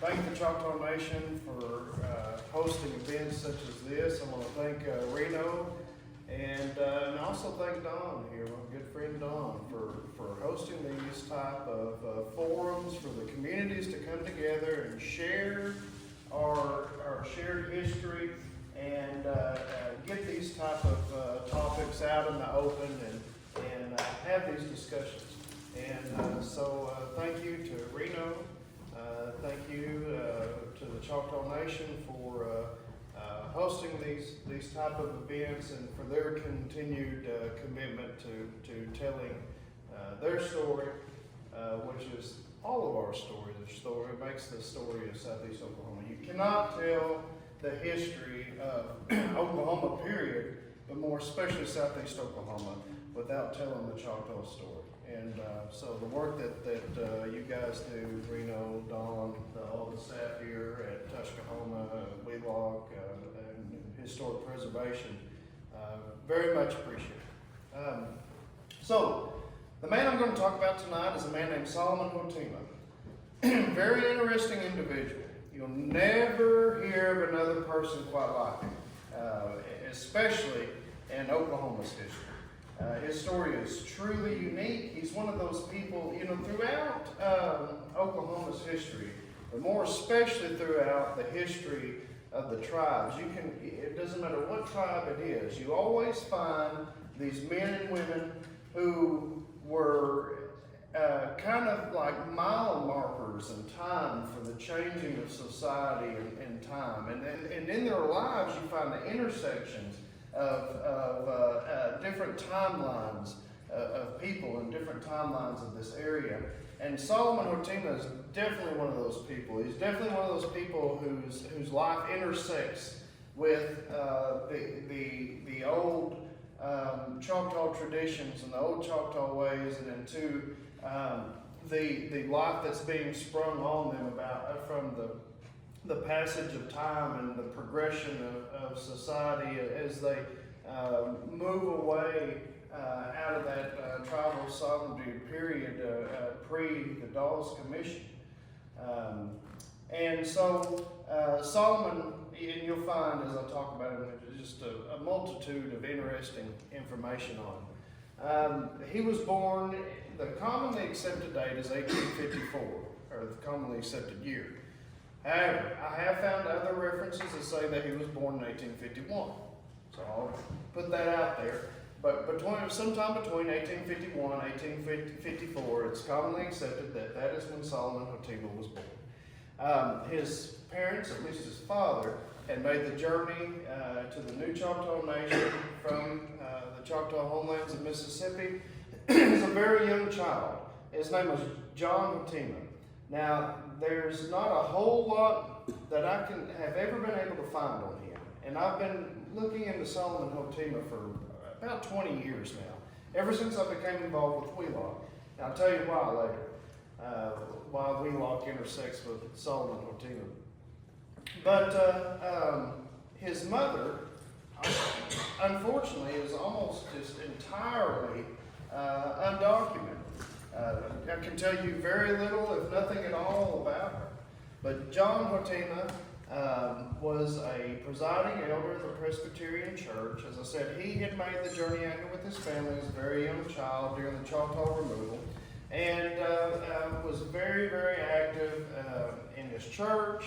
thank the Choctaw Nation for hosting events such as this. I want to thank Reno and also thank Don here, my good friend Don, for hosting these type of forums for the communities to come together and share our shared history and get these type of topics out in the open and have these discussions. And so thank you to Reno, thank you to the Choctaw Nation for hosting these type of events and for their continued commitment to telling their story, which is all of our story. The story makes the story of Southeast Oklahoma. You cannot tell the history of Oklahoma, period, but more especially Southeast Oklahoma, without telling the Choctaw story. And so the work that you guys do, Reno, Don, all the staff here at Tuskahoma, Wheelock, and Historic Preservation, very much appreciated. So the man I'm going to talk about tonight is a man named Solomon Hotema. Very interesting individual. You'll never hear of another person quite like him, especially in Oklahoma's history. His story is truly unique. He's one of those people, throughout Oklahoma's history, but more especially throughout the history of the tribes. It doesn't matter what tribe it is, you always find these men and women who were kind of like mile markers in time for the changing of society and time. And in their lives, you find the intersections of different timelines of people and different timelines of this area. And Solomon Hotema is definitely one of those people. He's definitely one of those people whose life intersects with the old Choctaw traditions and the old Choctaw ways, and into the life that's being sprung on them from the passage of time and the progression of society as they move away out of that tribal sovereignty period pre the Dawes Commission. And so Solomon, and you'll find as I talk about him, just a multitude of interesting information on him. He was born, the commonly accepted date is 1854, or the commonly accepted year. However, I have found other references that say that he was born in 1851. So I'll put that out there. But sometime between 1851 and 1854, it's commonly accepted that is when Solomon Hotema was born. His parents, at least his father, had made the journey to the new Choctaw Nation from the Choctaw homelands of Mississippi as a very young child. His name was John Hotema. Now, there's not a whole lot that I have ever been able to find on him. And I've been looking into Solomon Hotema for about 20 years now, ever since I became involved with Wheelock. And I'll tell you why later, why Wheelock intersects with Solomon Hotema. But his mother, unfortunately, is almost just entirely undocumented. I can tell you very little, if nothing at all, about her. But John Hotema was a presiding elder in the Presbyterian Church. As I said, he had made the journey out here with his family as a very young child during the Choctaw removal, and was very, very active in his church,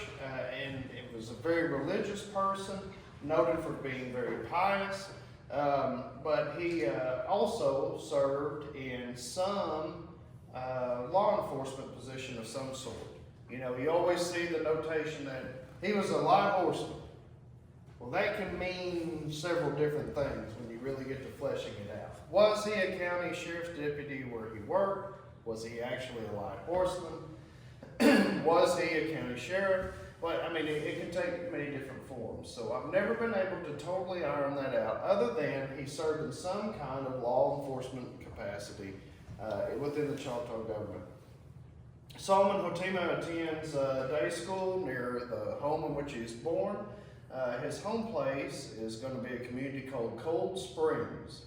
and it was a very religious person, noted for being very pious, but he also served in some law enforcement position of some sort. You always see the notation that he was a light horseman. Well, that can mean several different things when you really get to fleshing it out. Was he a county sheriff's deputy where he worked? Was he actually a light horseman? Was he a county sheriff? Well, I mean, it can take many different forms. So I've never been able to totally iron that out, other than he served in some kind of law enforcement capacity within the Choctaw government. Solomon Hotema attends day school near the home in which he was born. His home place is going to be a community called Cold Springs.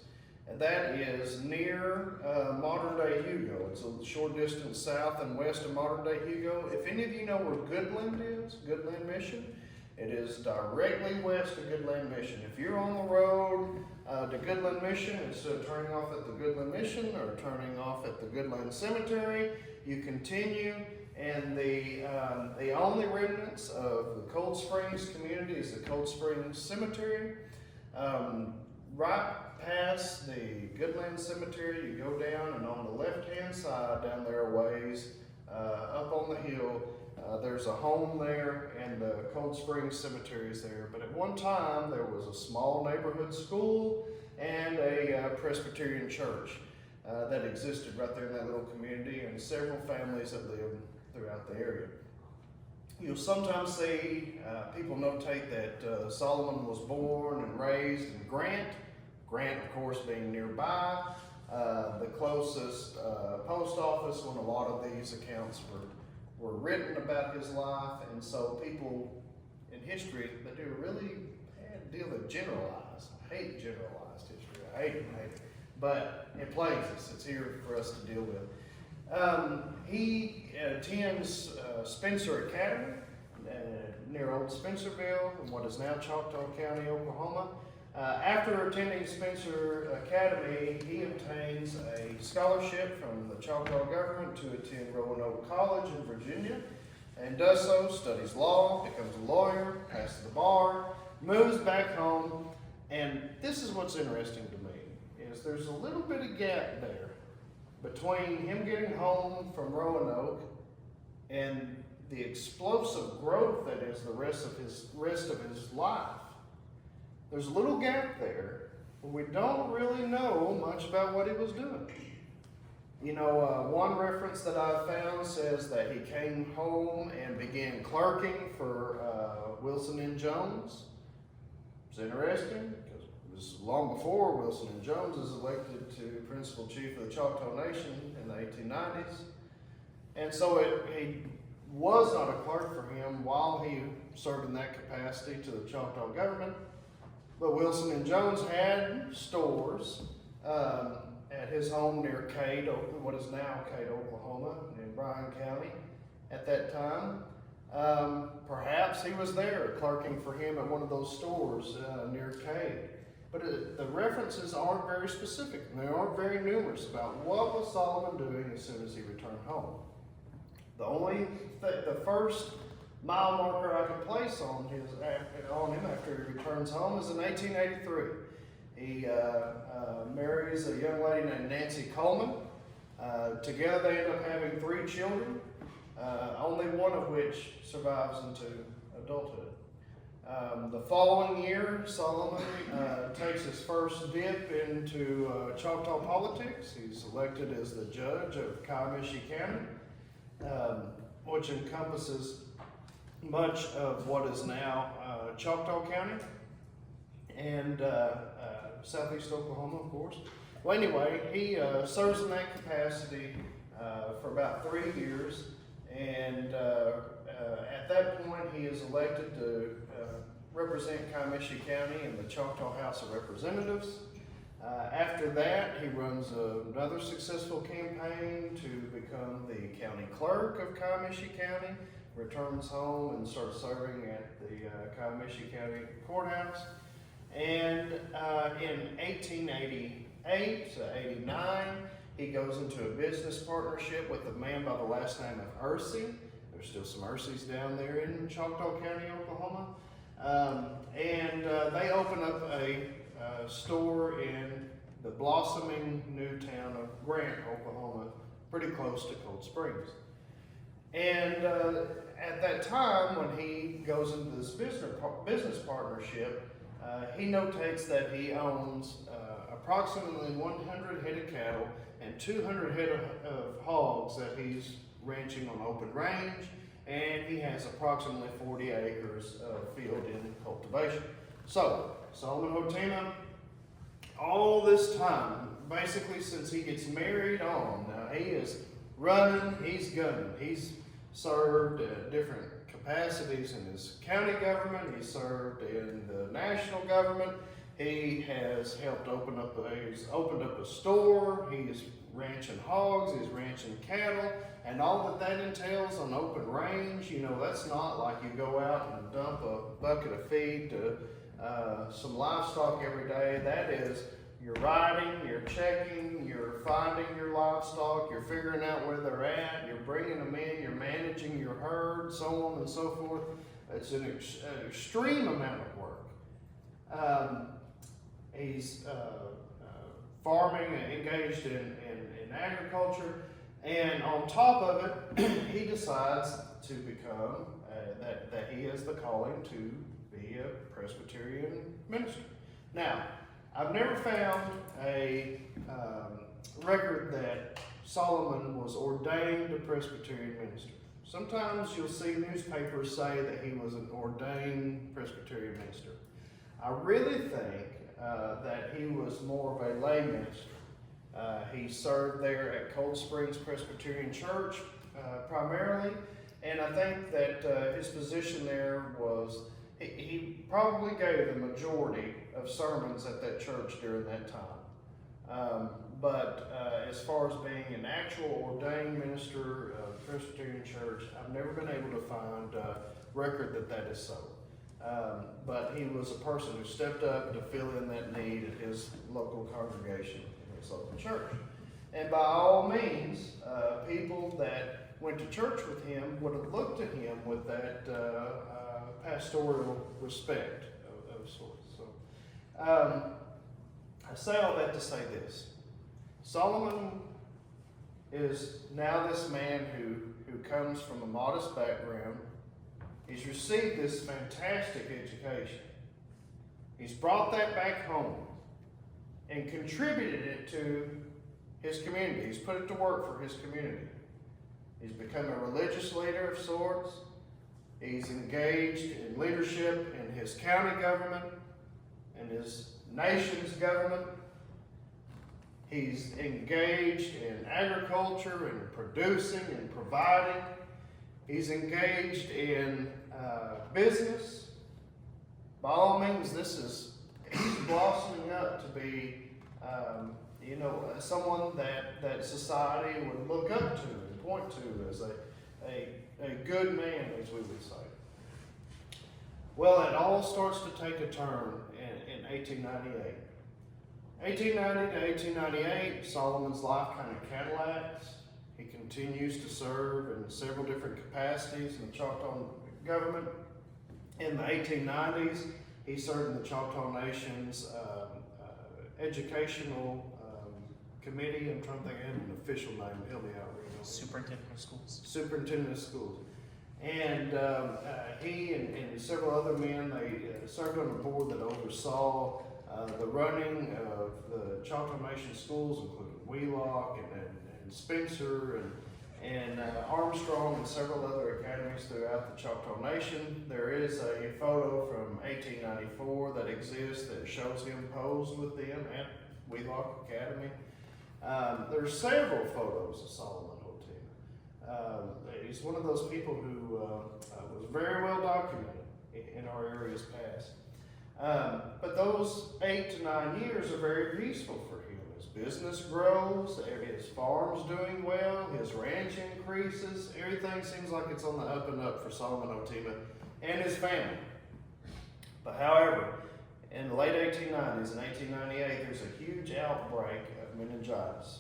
and that is near modern-day Hugo. It's a short distance south and west of modern-day Hugo. If any of you know where Goodland is, Goodland Mission, it is directly west of Goodland Mission. If you're on the road to Goodland Mission, instead of turning off at the Goodland Mission or turning off at the Goodland Cemetery, you continue, and the only remnants of the Cold Springs community is the Cold Springs Cemetery. Right past the Goodland Cemetery, you go down, and on the left-hand side, down there a ways, up on the hill, there's a home there, and the Cold Springs Cemetery is there. But at one time, there was a small neighborhood school and a Presbyterian church that existed right there in that little community, and several families that lived throughout the area. You'll sometimes see people notate that Solomon was born and raised in Grant, of course, being nearby, the closest post office when a lot of these accounts were written about his life. And so people in history, they do a really bad deal of generalize. I hate generalized history. I hate it. But it plagues us. It's here for us to deal with. He attends Spencer Academy near Old Spencerville in what is now Choctaw County, Oklahoma. After attending Spencer Academy, he obtains a scholarship from the Choctaw government to attend Roanoke College in Virginia, and does so, studies law, becomes a lawyer, passes the bar, moves back home. And this is what's interesting to me, is there's a little bit of gap there between him getting home from Roanoke and the explosive growth that is the rest of his life. There's a little gap there, but we don't really know much about what he was doing. You know, one reference that I found says that he came home and began clerking for Wilson and Jones. It's interesting because it was long before Wilson and Jones was elected to principal chief of the Choctaw Nation in the 1890s. And so he was not a clerk for him while he served in that capacity to the Choctaw government. But Wilson and Jones had stores at his home near Cade, what is now Cade, Oklahoma, in Bryan County at that time. Perhaps he was there clerking for him at one of those stores near Cade. But the references aren't very specific, and they aren't very numerous about what was Solomon doing as soon as he returned home. The first mile marker I can place on him after he returns home is in 1883. He marries a young lady named Nancy Coleman. Together they end up having 3 children, only one of which survives into adulthood. The following year, Solomon takes his first dip into Choctaw politics. He's elected as the judge of Comiskey County, which encompasses much of what is now Choctaw County and southeast Oklahoma, of course. Well, anyway, he serves in that capacity for about 3 years, and at that point he is elected to represent Comiskey County in the Choctaw House of Representatives. After that, he runs another successful campaign to become the county clerk of Comiskey County, returns home and starts serving at the Comiskey County Courthouse. And in 1888 to 89, he goes into a business partnership with a man by the last name of Ursey. There's still some Urseys down there in Choctaw County, Oklahoma. And they open up a store in the blossoming new town of Grant, Oklahoma, pretty close to Cold Springs. And at that time, when he goes into this business partnership, he notates that he owns approximately 100 head of cattle and 200 head of hogs that he's ranching on open range, and he has approximately 40 acres of field in cultivation. So, Solomon Hotema, all this time, basically since he gets married on, now he is running, he's gunning. He's served at different capacities in his county government. He served in the national government. He has helped he's opened up a store, he's ranching hogs, he's ranching cattle, and all that entails on open range. You know, that's not like you go out and dump a bucket of feed to some livestock every day. That is, you're riding, you're checking, you're finding your livestock, you're figuring out where they're at, you're bringing them in, you're managing your herd, so on and so forth. It's an extreme amount of work. He's farming and engaged in agriculture, and on top of it, he decides to become, that he has the calling to be a Presbyterian minister. Now, I've never found a record that Solomon was ordained a Presbyterian minister. Sometimes you'll see newspapers say that he was an ordained Presbyterian minister. I really think that he was more of a lay minister. He served there at Cold Springs Presbyterian Church primarily, and I think that his position there was, he probably gave the majority of sermons at that church during that time. But as far as being an actual ordained minister of the Presbyterian Church, I've never been able to find a record that is so. But he was a person who stepped up to fill in that need at his local congregation in his local church. And by all means, people that went to church with him would have looked at him with that pastoral respect of sorts. So, I say all that to say this. Solomon is now this man who comes from a modest background. He's received this fantastic education. He's brought that back home and contributed it to his community. He's put it to work for his community. He's become a religious leader of sorts. He's engaged in leadership in his county government, in his nation's government. He's engaged in agriculture and producing and providing. He's engaged in business. By all means, he's blossoming up to be, someone that society would look up to and point to as a good man, as we would say. Well, it all starts to take a turn in 1898. 1890 to 1898, Solomon's life kind of Cadillacs. He continues to serve in several different capacities in the Choctaw government. In the 1890s, he served in the Choctaw Nation's educational committee. I'm trying to think of an official name. Help me out. Superintendent of Schools. Superintendent of Schools. And he and several other men, they served on a board that oversaw the running of the Choctaw Nation schools, including Wheelock and Spencer and Armstrong and several other academies throughout the Choctaw Nation. There is a photo from 1894 that exists that shows him posed with them at Wheelock Academy. There's several photos of Solomon Hotema. He's one of those people who was very well documented in our area's past. But those 8 to 9 years are very peaceful for him. His business grows, his farm's doing well, his ranch increases. Everything seems like it's on the up and up for Solomon Hotema and his family. But however, in the late 1890s and 1898, there's a huge outbreak of meningitis.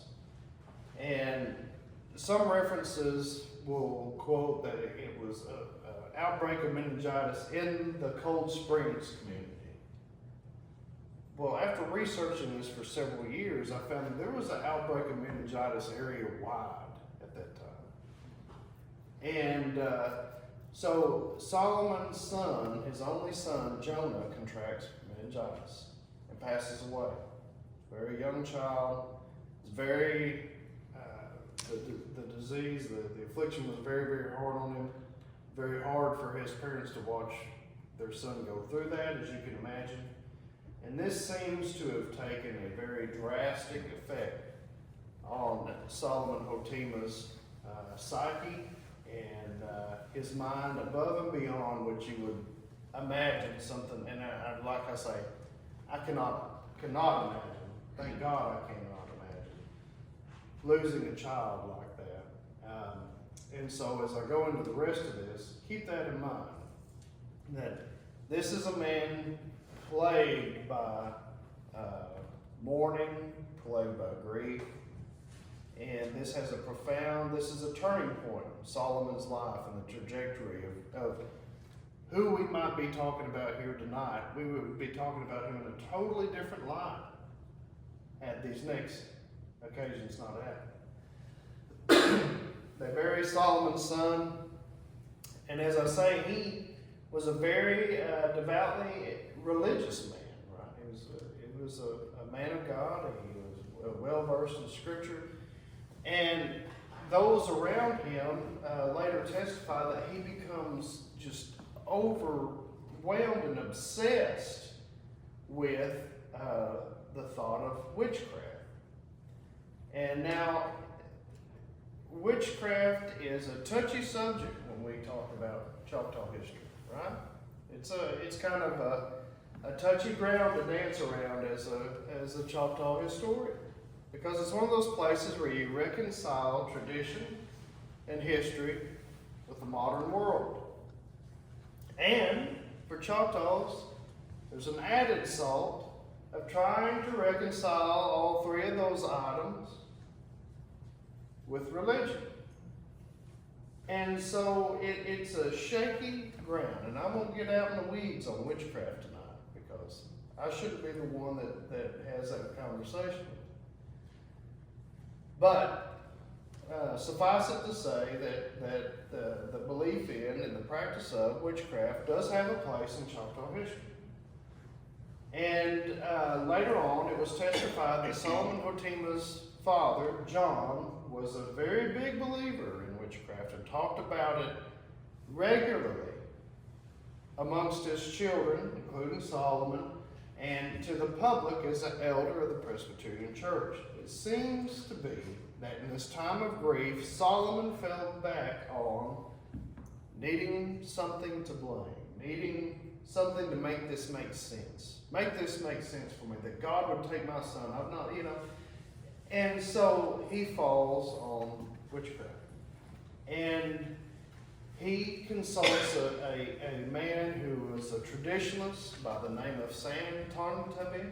And some references will quote that it was an outbreak of meningitis in the Cold Springs community. Well, after researching this for several years, I found that there was an outbreak of meningitis area-wide at that time. And so Solomon's son, his only son, Jonah, contracts meningitis and passes away. Very young child. It's very, the disease, the affliction was very, very hard on him. Very hard for his parents to watch their son go through that, as you can imagine. And this seems to have taken a very drastic effect on Solomon Hotema's psyche and his mind above and beyond what you would imagine something. And like I say, cannot imagine. Thank God I cannot imagine losing a child like that. And so as I go into the rest of this, keep that in mind, that this is a man plagued by mourning, plagued by grief, and this is a turning point in Solomon's life and the trajectory of who we might be talking about here tonight. We would be talking about him in a totally different light at these next occasions not happening. They bury Solomon's son, and as I say, he was a very devoutly religious man, right? He was a man of God, and he was well versed in Scripture, and those around him later testify that he becomes just overwhelmed and obsessed with the thought of witchcraft. And now, witchcraft is a touchy subject when we talk about Choctaw history, right? It's kind of a touchy ground to dance around as a Choctaw historian, because it's one of those places where you reconcile tradition and history with the modern world. And for Choctaws, there's an added salt of trying to reconcile all three of those items with religion. And so it's a shaky ground, and I won't get out in the weeds on witchcraft tonight, because I shouldn't be the one that has that conversation. But suffice it to say that the belief in and the practice of witchcraft does have a place in Choctaw history. And later on, it was testified that Solomon Hotema's father, John, was a very big believer in witchcraft and talked about it regularly amongst his children, including Solomon, and to the public as an elder of the Presbyterian Church. It seems to be that in this time of grief, Solomon fell back on needing something to blame, needing something to make this make sense. Make this make sense for me, that God would take my son. I've not, And so he falls on witchcraft. And he consults a man who was a traditionalist by the name of Sam Tarntaby.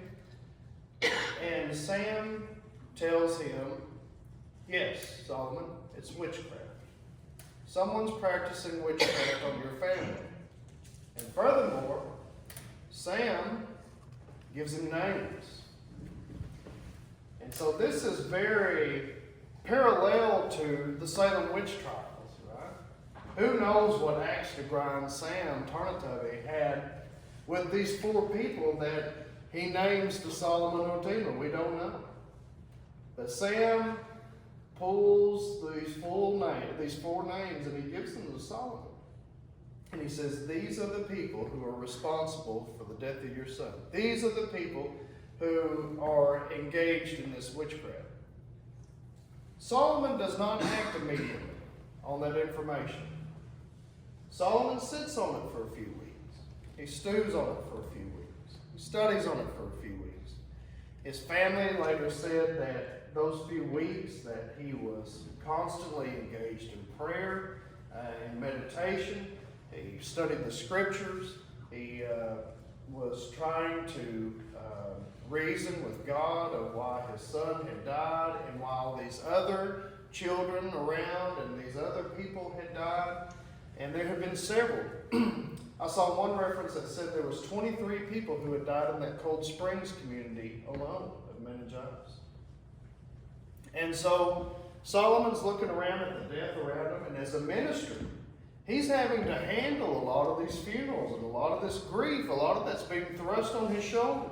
And Sam tells him, yes, Solomon, it's witchcraft. Someone's practicing witchcraft on your family. And furthermore, Sam gives him names. And so this is very parallel to the Salem witch trials, right? Who knows what axe to grind Sam Tarntaby had with these four people that he names to Solomon Hotema? We don't know. But Sam pulls these four names, and he gives them to Solomon. And he says, these are the people who are responsible for the death of your son. These are the people who are engaged in this witchcraft. Solomon does not act immediately on that information. Solomon sits on it for a few weeks. He stews on it for a few weeks. He studies on it for a few weeks. His family later said that those few weeks that he was constantly engaged in prayer, in meditation. He studied the scriptures. He was trying to reason with God of why his son had died, and while these other children around and these other people had died, and there have been several. I saw one reference that said there was 23 people who had died in that Cold Springs community alone of meningitis. And so Solomon's looking around at the death around him, and as a minister, he's having to handle a lot of these funerals and a lot of this grief, a lot of that's being thrust on his shoulders.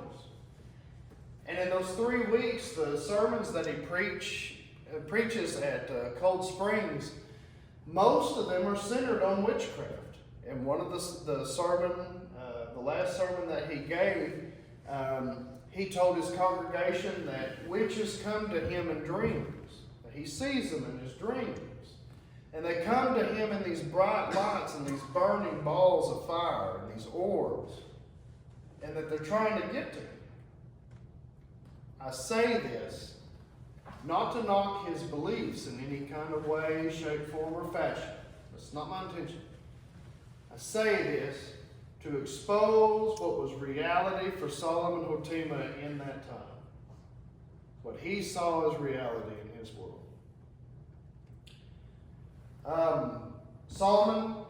And in those 3 weeks, the sermons that he preaches at Cold Springs, most of them are centered on witchcraft. And one of the last sermon that he gave, he told his congregation that witches come to him in dreams. He sees them in his dreams. And they come to him in these bright lights and these burning balls of fire and these orbs. And that they're trying to get to him. I say this not to knock his beliefs in any kind of way, shape, form, or fashion. That's not my intention. I say this to expose what was reality for Solomon Hotema in that time. What he saw as reality in his world. Solomon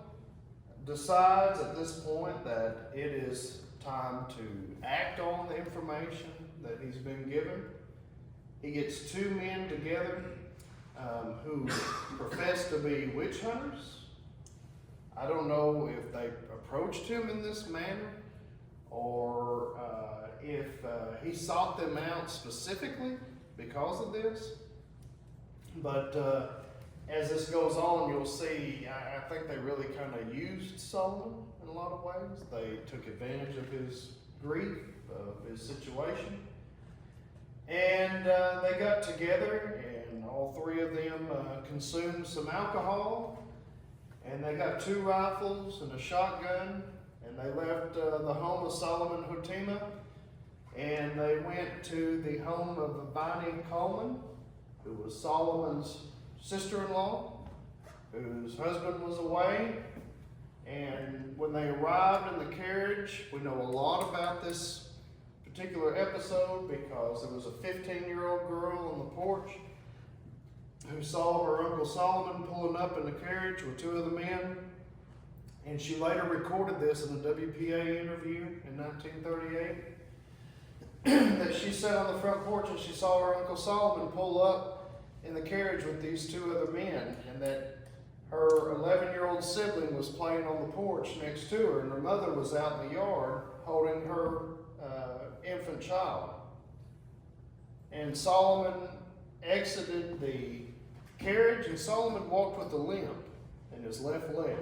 decides at this point that it is time to act on the information that he's been given. He gets two men together who profess to be witch hunters. I don't know if they approached him in this manner or if he sought them out specifically because of this. But as this goes on, you'll see, I think they really kind of used Solomon in a lot of ways. They took advantage of his grief, of his situation. And they got together, and all three of them consumed some alcohol. And they got 2 rifles and a shotgun. And they left the home of Solomon Hotema. And they went to the home of Vani Coleman, who was Solomon's sister-in-law, whose husband was away. And when they arrived in the carriage, we know a lot about this particular episode because there was a 15-year-old girl on the porch who saw her Uncle Solomon pulling up in the carriage with 2 of the men. And she later recorded this in a WPA interview in 1938. That she sat on the front porch and she saw her Uncle Solomon pull up in the carriage with these 2 other men, and that her 11-year-old sibling was playing on the porch next to her, and her mother was out in the yard holding her infant child. And Solomon exited the carriage, and Solomon walked with a limp in his left leg.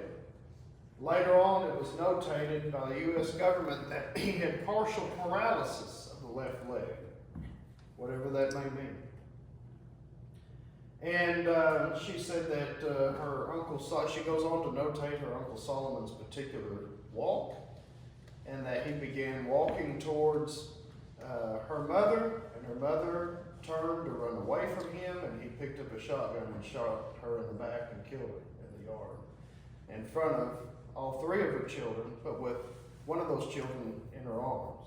Later on, it was notated by the U.S. government that he had partial paralysis of the left leg, whatever that may mean. And she said that her uncle, she goes on to notate her Uncle Solomon's particular walk, and that he began walking towards her mother, and her mother turned to run away from him, and he picked up a shotgun and shot her in the back and killed her in the yard in front of all 3 of her children, but with one of those children in her arms.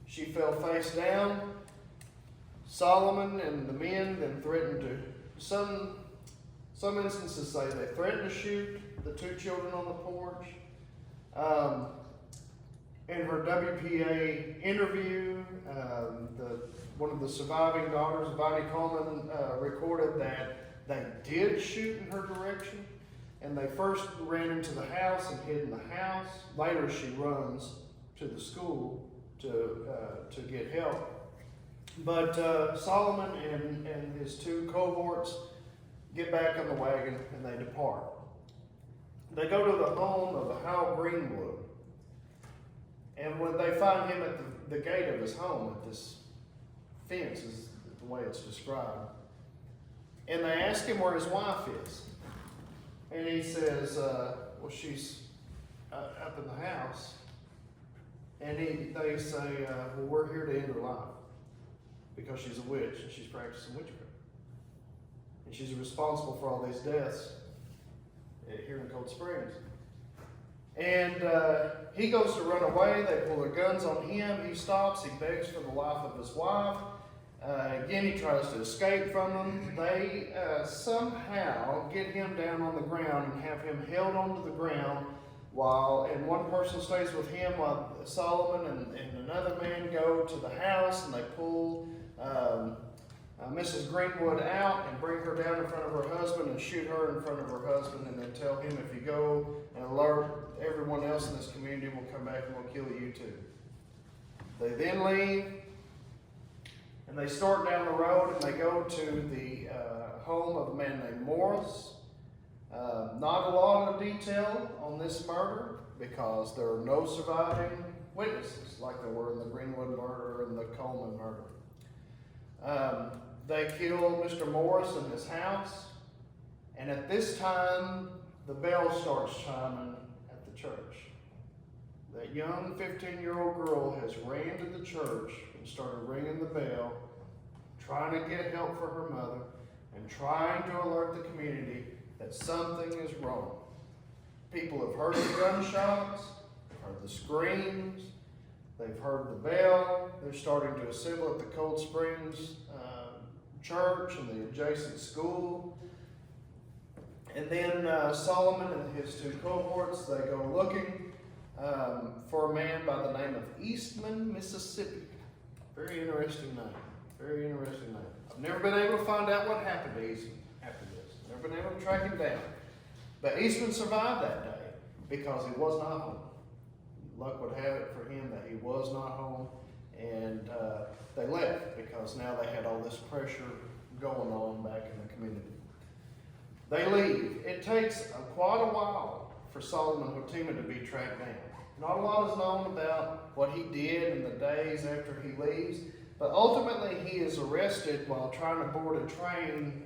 She fell face down. Solomon and the men then threatened to, some instances say they threatened to shoot the 2 children on the porch. In her WPA interview, one of the surviving daughters, Bonnie Coleman, recorded that they did shoot in her direction, and they first ran into the house and hid in the house. Later, she runs to the school to get help. But Solomon and his 2 cohorts get back on the wagon and they depart. They go to the home of Hal Greenwood. And when they find him at the gate of his home, at this fence is the way it's described. And they ask him where his wife is. And he says, well, she's up in the house. And they say, well, we're here to end her life because she's a witch and she's practicing witchcraft. And she's responsible for all these deaths here in Cold Springs. And he goes to run away. They pull their guns on him. He stops. He begs for the life of his wife. Again, he tries to escape from them. They somehow get him down on the ground and have him held onto the ground and one person stays with him while Solomon and another man go to the house, and they pull Mrs. Greenwood out and bring her down in front of her husband and shoot her in front of her husband, and then tell him, if you go and alert everyone else in this community, we'll come back and we'll kill you too. They then leave, and they start down the road, and they go to the home of a man named Morris. Not a lot of detail on this murder because there are no surviving witnesses like there were in the Greenwood murder and the Coleman murder. They kill Mr. Morris in his house, and at this time the bell starts chiming at the church. that young 15-year-old girl has ran to the church and started ringing the bell, trying to get help for her mother, and trying to alert the community that something is wrong. People have heard the gunshots, heard the screams, they've heard the bell. They're starting to assemble at the Cold Springs church and the adjacent school. And then Solomon and his two cohorts, they go looking for a man by the name of Eastman, Mississippi. Very interesting name. Very interesting name. I've never been able to find out what happened to Eastman after this. Never been able to track him down. But Eastman survived that day because he was not home. Luck would have it for him that he was not home, and they left because now they had all this pressure going on back in the community. They leave. It takes quite a while for Solomon Hotema to be tracked down. Not a lot is known about what he did in the days after he leaves, but ultimately he is arrested while trying to board a train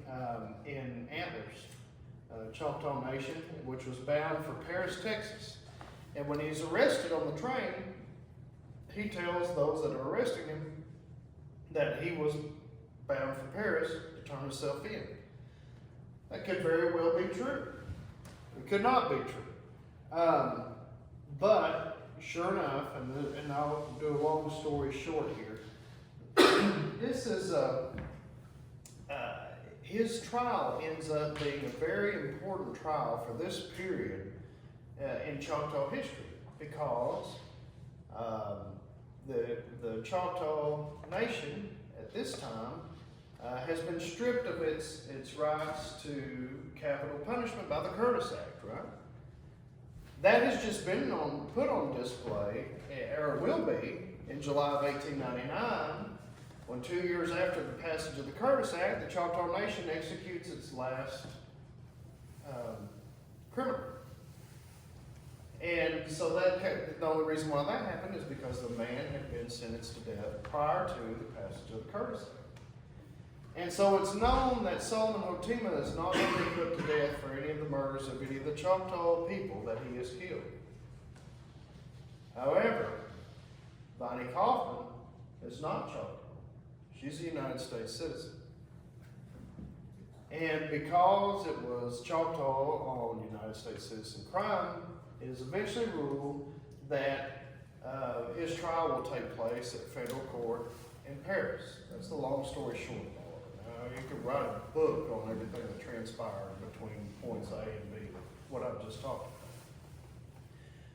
in Antlers, Choctaw Nation, which was bound for Paris, Texas. And when he's arrested on the train, he tells those that are arresting him that he was bound for Paris to turn himself in. That could very well be true. It could not be true. But sure enough, and I'll do a long story short here, this is his trial ends up being a very important trial for this period in Choctaw history, because the Choctaw Nation at this time has been stripped of its rights to capital punishment by the Curtis Act, right? That has just been put on display, or will be, in July of 1899, when 2 years after the passage of the Curtis Act, the Choctaw Nation executes its last criminal. And so the only reason why that happened is because the man had been sentenced to death prior to the passage of the Curtis Act. And so it's known that Solomon Hotema is not going to be put to death for any of the murders of any of the Choctaw people that he has killed. However, Bonnie Kaufman is not Choctaw. She's a United States citizen. And because it was Choctaw on United States citizen crime, it is eventually ruled that his trial will take place at federal court in Paris. That's the long story short. You could write a book on everything that transpired between points A and B, what I've just talked about.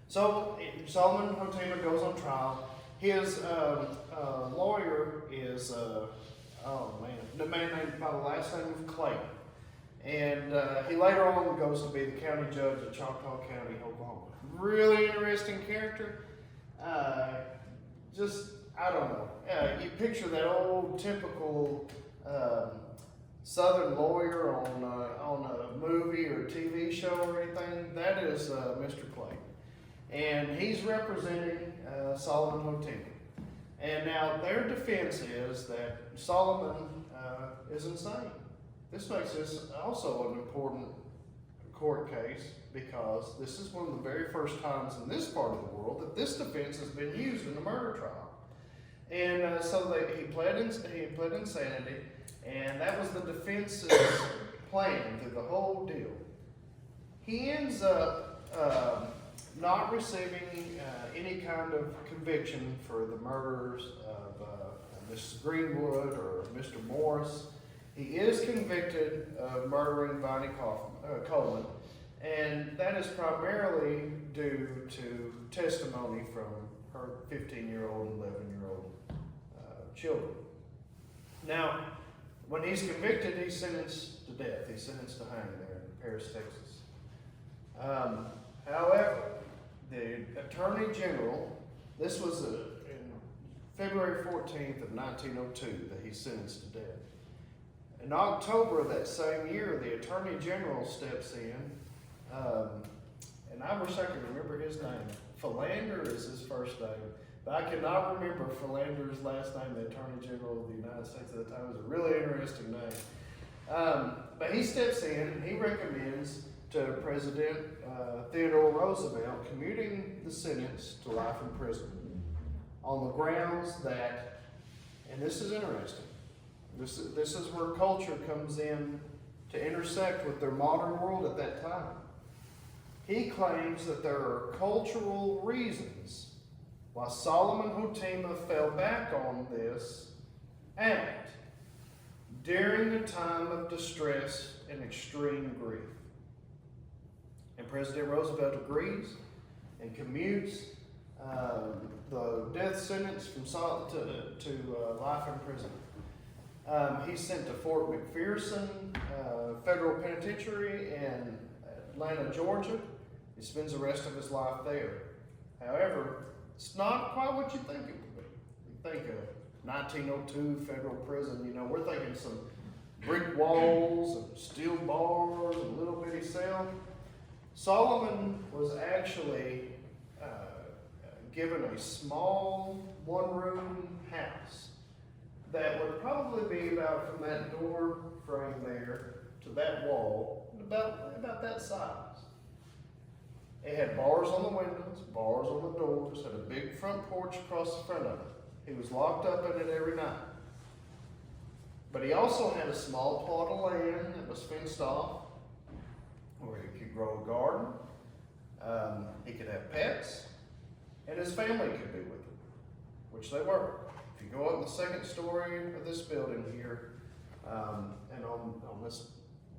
So Solomon Hotema goes on trial. His lawyer is, the man named by the last name of Clayton. And he later on goes to be the county judge of Choctaw County, Oklahoma. Really interesting character. I don't know. You picture that old typical Southern lawyer on a movie or a TV show or anything. That is Mr. Clayton. And he's representing Solomon Hotema. And now their defense is that Solomon is insane. This makes this also an important court case because this is one of the very first times in this part of the world that this defense has been used in a murder trial. And so he pled insanity, and that was the defense's plan through the whole deal. He ends up not receiving any kind of conviction for the murders of Mrs. Greenwood or Mr. Morris. He is convicted of murdering Bonnie Coleman, and that is primarily due to testimony from her 15-year-old and 11-year-old children. Now, when he's convicted, he's sentenced to death. He's sentenced to hang there in Paris, Texas. However, the Attorney General, this was in February 14th of 1902 that he's sentenced to death. In October of that same year, the Attorney General steps in, and I wish I could remember his name. Philander is his first name, but I cannot remember Philander's last name, the Attorney General of the United States at the time. It was a really interesting name. But he steps in and he recommends to President Theodore Roosevelt commuting the sentence to life in prison on the grounds that, and this is interesting, this is where culture comes in to intersect with their modern world at that time. He claims that there are cultural reasons why Solomon Hotema fell back on this act during a time of distress and extreme grief. And President Roosevelt agrees and commutes the death sentence from to life in prison. He's sent to Fort McPherson Federal Penitentiary in Atlanta, Georgia. He spends the rest of his life there. However, it's not quite what you think it would be. You think of 1902 federal prison, you know, we're thinking some brick walls and steel bars and little bitty cell. Solomon was actually given a small one-room house that would probably be about from that door frame there to that wall, about that size. It had bars on the windows, bars on the doors, had a big front porch across the front of it. He was locked up in it every night. But he also had a small plot of land that was fenced off, where he could grow a garden, he could have pets, and his family could be with him, which they were. If you go up in the second story of this building here, and on this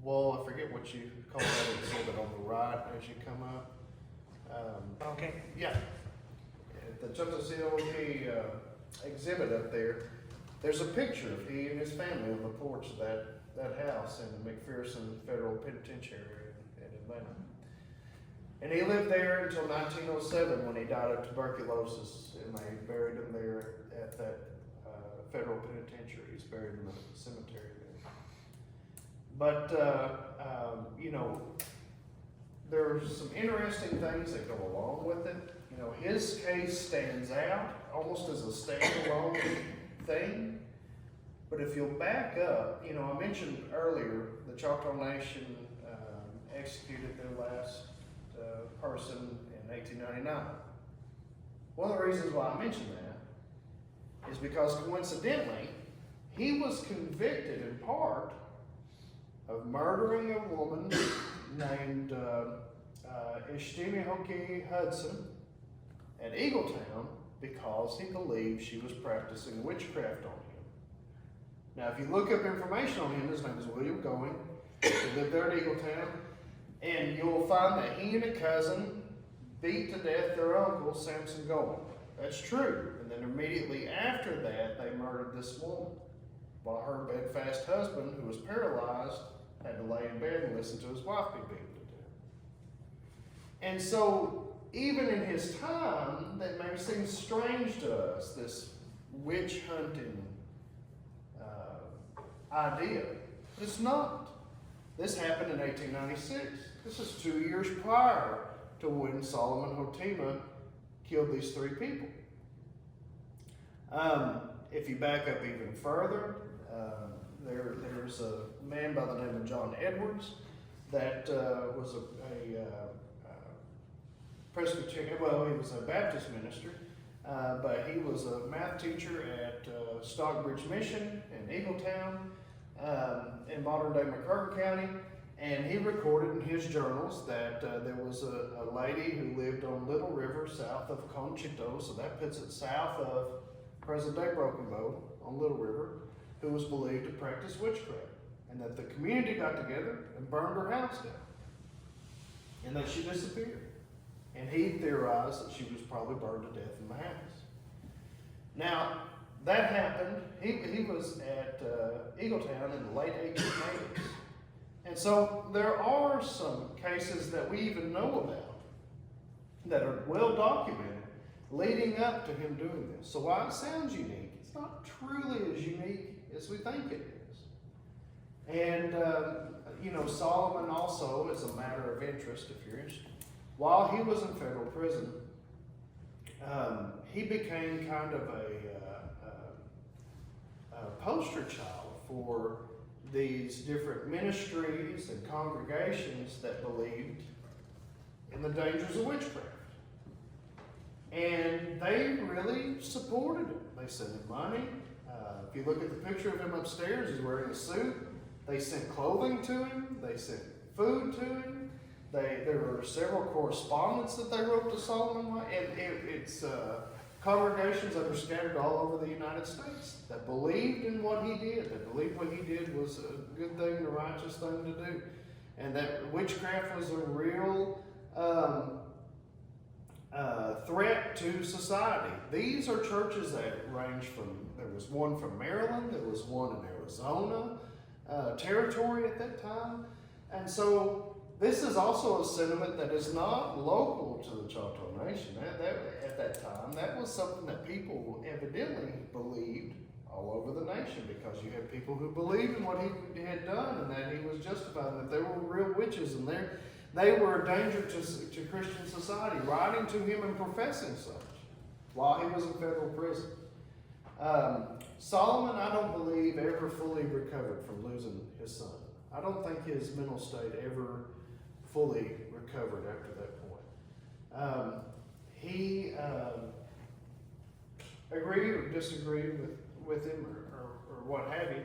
wall, I forget what you call that exhibit on the right as you come up. Okay. Yeah. At the Choctaw exhibit up there, there's a picture of he and his family on the porch of that house in the McPherson Federal Penitentiary in Atlanta. And he lived there until 1907 when he died of tuberculosis, and they buried him there at that federal penitentiary. He's buried in the cemetery there. But, you know, there's some interesting things that go along with it. You know, his case stands out almost as a standalone thing. But if you'll back up, you know, I mentioned earlier the Choctaw Nation executed their last person in 1899. One of the reasons why I mention that is because coincidentally, he was convicted in part of murdering a woman named Ishtimehoki Hudson at Eagletown because he believed she was practicing witchcraft on him. Now, if you look up information on him, his name is William Going. He lived there at Eagletown, and you'll find that he and a cousin beat to death their uncle, Samson Going. That's true. And then immediately after that, they murdered this woman, while her bedfast husband, who was paralyzed, had to lay in bed and listen to his wife be beaten to death. And so, even in his time, that may seem strange to us, this witch hunting idea. But it's not. This happened in 1896. This is 2 years prior to when Solomon Hotema killed these three people. If you back up even further, there's a man by the name of John Edwards that was a Presbyterian, well, he was a Baptist minister, but he was a math teacher at Stockbridge Mission in Eagletown, in modern-day McCurtain County, and he recorded in his journals that there was a lady who lived on Little River south of Conchito, so that puts it south of present-day Broken Bow on Little River, who was believed to practice witchcraft, and that the community got together and burned her house down, and that she disappeared. And he theorized that she was probably burned to death in the house. Now, that happened. He was at Eagletown in the late 1880s. And so there are some cases that we even know about that are well documented leading up to him doing this. So while it sounds unique, it's not truly as unique as we think it is. And, you know, Solomon also, as a matter of interest, if you're interested, while he was in federal prison, he became kind of a poster child for these different ministries and congregations that believed in the dangers of witchcraft. And they really supported him. They sent him money. If you look at the picture of him upstairs, he's wearing a suit. They sent clothing to him. They sent food to him. There were several correspondence that they wrote to Solomon. It's congregations that were scattered all over the United States that believed in what he did, that believed what he did was a good thing and a righteous thing to do, and that witchcraft was a real threat to society. These are churches that range from, there was one from Maryland, there was one in Arizona territory at that time, and so this is also a sentiment that is not local to the Choctaw Nation. At that time, that was something that people evidently believed all over the nation, because you had people who believed in what he had done and that he was justified, and that there were real witches in there. They were a danger to Christian society, writing to him and professing such while he was in federal prison. Solomon, I don't believe, ever fully recovered from losing his son. I don't think his mental state ever fully recovered after that point. He agreed or disagreed with him or what have you.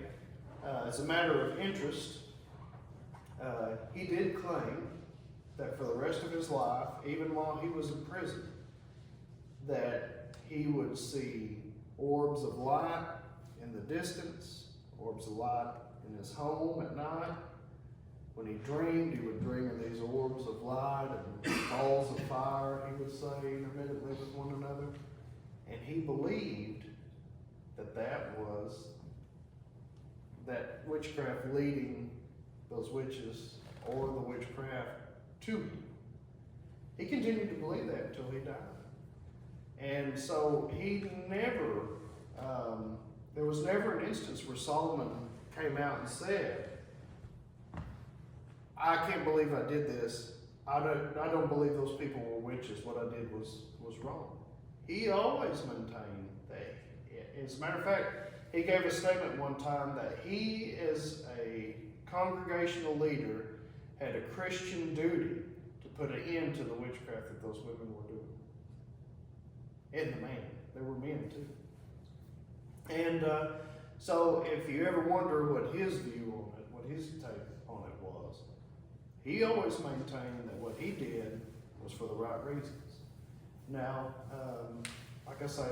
As a matter of interest, he did claim that for the rest of his life, even while he was in prison, that he would see orbs of light in the distance, orbs of light in his home at night. When he dreamed, he would dream of these orbs of light and balls of fire, he would say intermittently with one another. And he believed that witchcraft leading those witches or the witchcraft to him. He continued to believe that until he died. And so he never, there was never an instance where Solomon came out and said, I can't believe I did this. I don't believe those people were witches. What I did was wrong. He always maintained that. As a matter of fact, he gave a statement one time that he, as a congregational leader, had a Christian duty to put an end to the witchcraft that those women were doing. And the man. There were men too. And so if you ever wonder what his view on it, what his take on it was, he always maintained that what he did was for the right reasons. Now, like I say,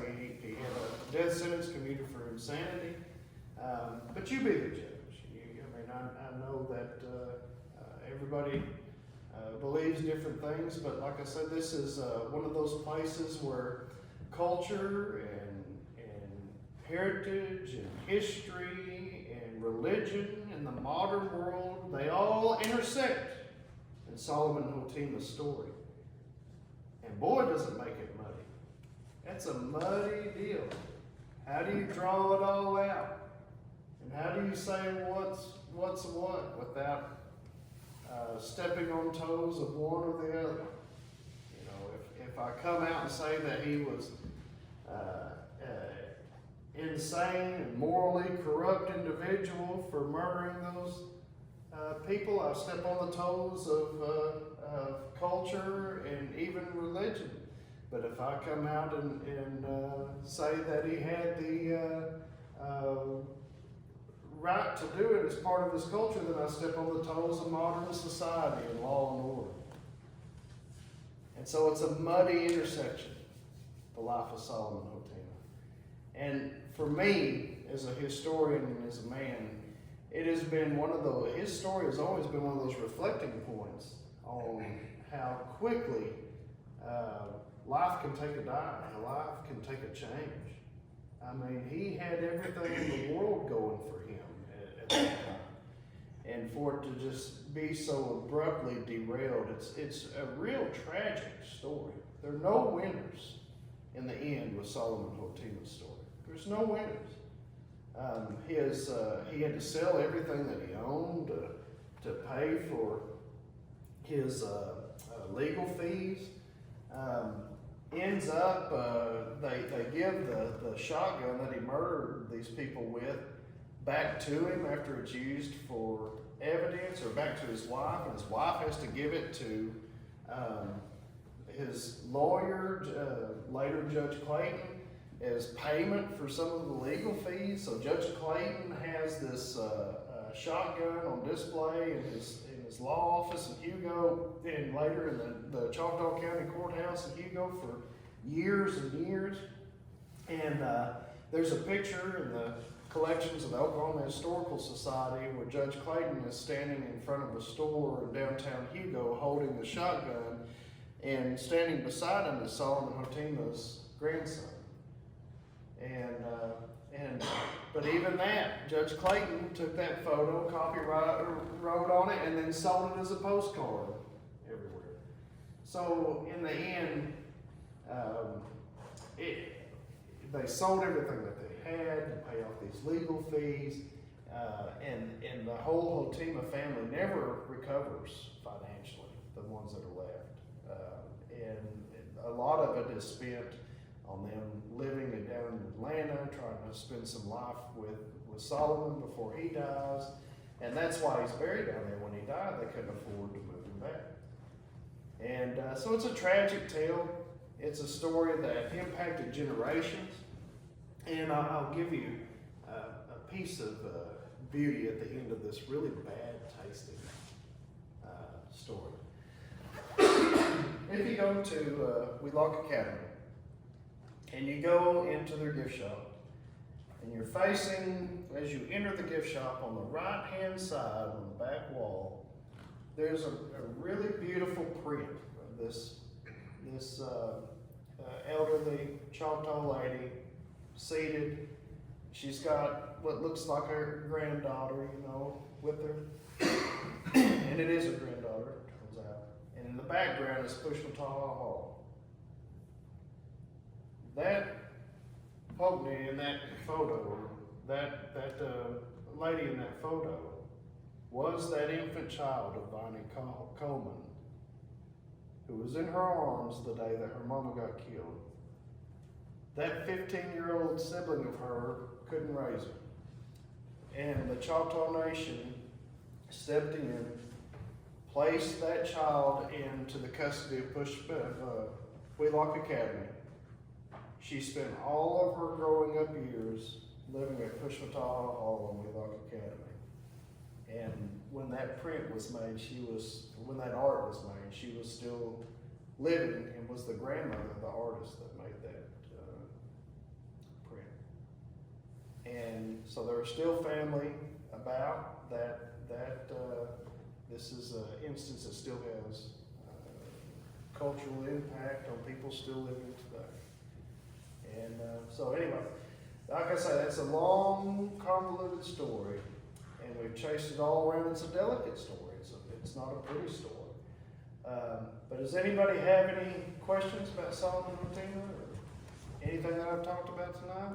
he had a death sentence commuted for insanity, but you be the judge. I know that everybody believes different things, but like I said, this is one of those places where culture and heritage and history and religion in the modern world, they all intersect in Solomon Hotema's story. And boy, does it make it muddy. That's a muddy deal. How do you draw it all out? And how do you say what's what without stepping on toes of one or the other? You know, if I come out and say that he was insane and morally corrupt individual for murdering those people, I step on the toes of culture and even religion. But if I come out and say that he had the right to do it as part of his culture, then I step on the toes of modern society and law and order. And so it's a muddy intersection, the life of Solomon Hotema. And for me, as a historian and as a man, it has been his story has always been one of those reflecting points on how quickly life can take a dive, how life can take a change. I mean, he had everything in the world going for him at that time. And for it to just be so abruptly derailed, it's a real tragic story. There are no winners in the end with Solomon Hotema's story. There's no winners. He had to sell everything that he owned to pay for his legal fees. Ends up, they give the shotgun that he murdered these people with back to him after it's used for evidence, or back to his wife, and his wife has to give it to his lawyer, later Judge Clayton, as payment for some of the legal fees. So Judge Clayton has this shotgun on display in his law office in Hugo, and later in the Choctaw County Courthouse in Hugo for years and years. And there's a picture in the collections of the Oklahoma Historical Society where Judge Clayton is standing in front of a store in downtown Hugo holding the shotgun, and standing beside him is Solomon Hotema's grandson. But even that, Judge Clayton took that photo, wrote on it, and then sold it as a postcard everywhere. So in the end, they sold everything that they had to pay off these legal fees, and the whole Hotema family never recovers financially, the ones that are left. And a lot of it is spent on them living it down in Atlanta, trying to spend some life with Solomon before he dies. And that's why he's buried down there. When he died, they couldn't afford to move him back. And so it's a tragic tale. It's a story that impacted generations. And I'll give you a piece of beauty at the end of this really bad tasting story. If you go to Wheelock Academy, and you go into their gift shop, and you're facing, as you enter the gift shop, on the right hand side on the back wall, there's a really beautiful print of this elderly Choctaw lady seated. She's got what looks like her granddaughter, with her. And it is a granddaughter, it turns out. And in the background is Pushmataha Hall. That Pokney in that photo, or that lady in that photo, was that infant child of Bonnie Coleman, who was in her arms the day that her mama got killed. That 15-year-old sibling of her couldn't raise her. And the Choctaw Nation stepped in, placed that child into the custody of Wheelock Academy. She spent all of her growing up years living at Pushmataha Hall in Wheelock Academy. And when that print was made, when that art was made, she was still living and was the grandmother of the artist that made that print. And so there are still family about that. This is an instance that still has cultural impact on people still living today. And so anyway, like I say, that's a long, convoluted story, and we've chased it all around. It's a delicate story. It's not a pretty story. But does anybody have any questions about Solomon Hotema, or anything that I've talked about tonight?